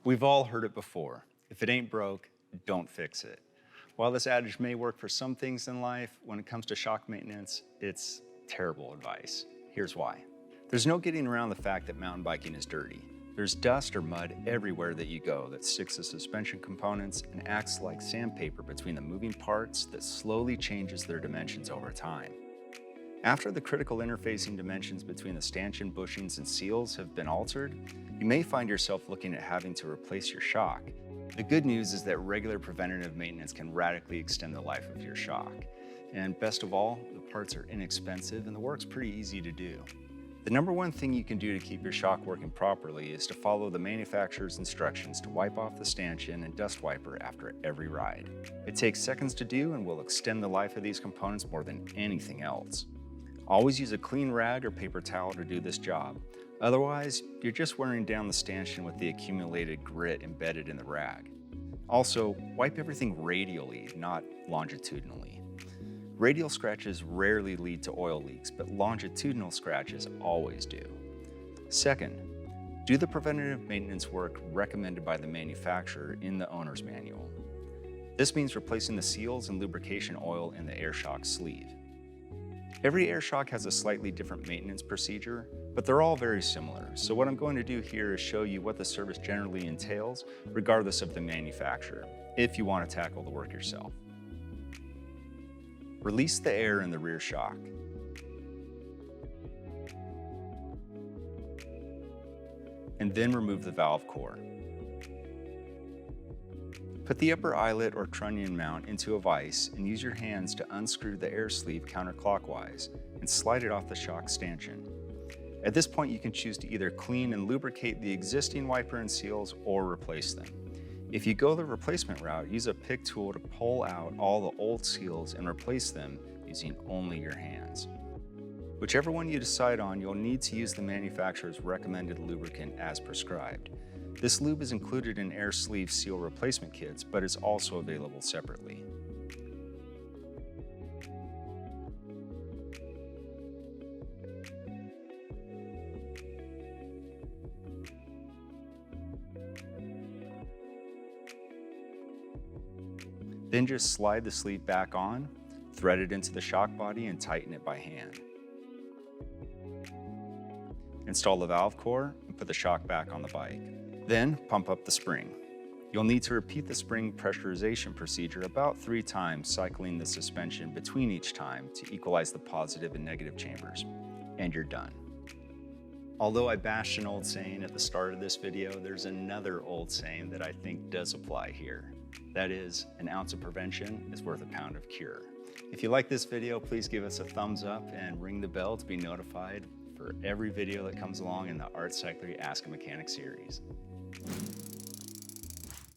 We've all heard it before. If it ain't broke, don't fix it. While this adage may work for some things in life, when it comes to shock maintenance, it's terrible advice. Here's why. There's no getting around the fact that mountain biking is dirty. There's dust or mud everywhere that you go that sticks to suspension components and acts like sandpaper between the moving parts that slowly changes their dimensions over time. After the critical interfacing dimensions between the stanchion bushings and seals have been altered, you may find yourself looking at having to replace your shock. The good news is that regular preventative maintenance can radically extend the life of your shock. And best of all, the parts are inexpensive and the work's pretty easy to do. The number one thing you can do to keep your shock working properly is to follow the manufacturer's instructions to wipe off the stanchion and dust wiper after every ride. It takes seconds to do and will extend the life of these components more than anything else. Always use a clean rag or paper towel to do this job. Otherwise, you're just wearing down the stanchion with the accumulated grit embedded in the rag. Also, wipe everything radially, not longitudinally. Radial scratches rarely lead to oil leaks, but longitudinal scratches always do. Second, do the preventative maintenance work recommended by the manufacturer in the owner's manual. This means replacing the seals and lubrication oil in the air shock sleeve. Every air shock has a slightly different maintenance procedure, but they're all very similar. So what I'm going to do here is show you what the service generally entails, regardless of the manufacturer, if you want to tackle the work yourself. Release the air in the rear shock. And then remove the valve core. Put the upper eyelet or trunnion mount into a vise and use your hands to unscrew the air sleeve counterclockwise and slide it off the shock stanchion. At this point, you can choose to either clean and lubricate the existing wiper and seals or replace them. If you go the replacement route, use a pick tool to pull out all the old seals and replace them using only your hands. Whichever one you decide on, you'll need to use the manufacturer's recommended lubricant as prescribed. This lube is included in air sleeve seal replacement kits, but is also available separately. Then just slide the sleeve back on, thread it into the shock body, and tighten it by hand. Install the valve core and put the shock back on the bike. Then pump up the spring. You'll need to repeat the spring pressurization procedure about 3 times, cycling the suspension between each time to equalize the positive and negative chambers, and you're done. Although I bashed an old saying at the start of this video, there's another old saying that I think does apply here. That is, an ounce of prevention is worth a pound of cure. If you like this video, please give us a thumbs up and ring the bell to be notified for every video that comes along in the Art Cyclery Ask a Mechanic series.